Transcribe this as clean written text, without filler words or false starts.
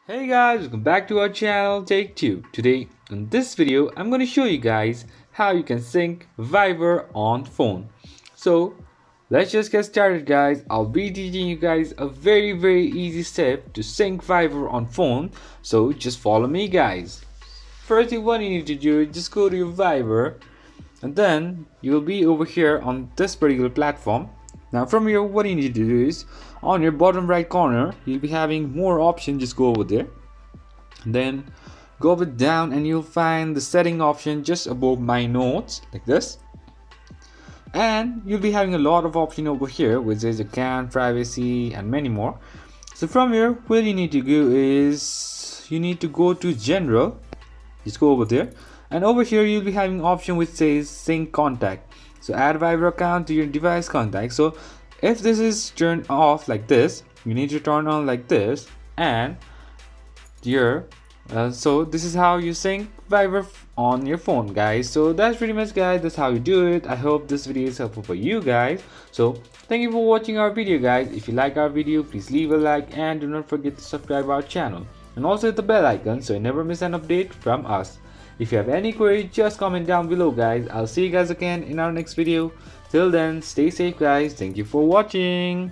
Hey guys, welcome back to our channel Take 2. Today in this video I'm going to show you guys how you can sync Viber on phone. So let's just get started guys. I'll be teaching you guys a very easy step to sync Viber on phone. So just follow me guys. First what you need to do is just go to your Viber and then you will be over here on this particular platform. Now from here what you need to do is on your bottom right corner you'll be having more options. Just go over there and then go a bit down and you'll find the setting option just above my notes like this, and you'll be having a lot of option over here which is account, privacy and many more. So from here what you need to do is you need to go to general. Just go over there and over here you'll be having option which says sync contact. So add Viber account to your device contact. So if this is turned off like this, you need to turn on like this, and here so this is how you sync Viber on your phone guys. So that's pretty much guys, that's how you do it. I hope this video is helpful for you guys. So thank you for watching our video guys. If you like our video, please leave a like and do not forget to subscribe our channel and also hit the bell icon so you never miss an update from us. If you have any queries, just comment down below guys. I'll see you guys again in our next video. Till then, stay safe guys. Thank you for watching.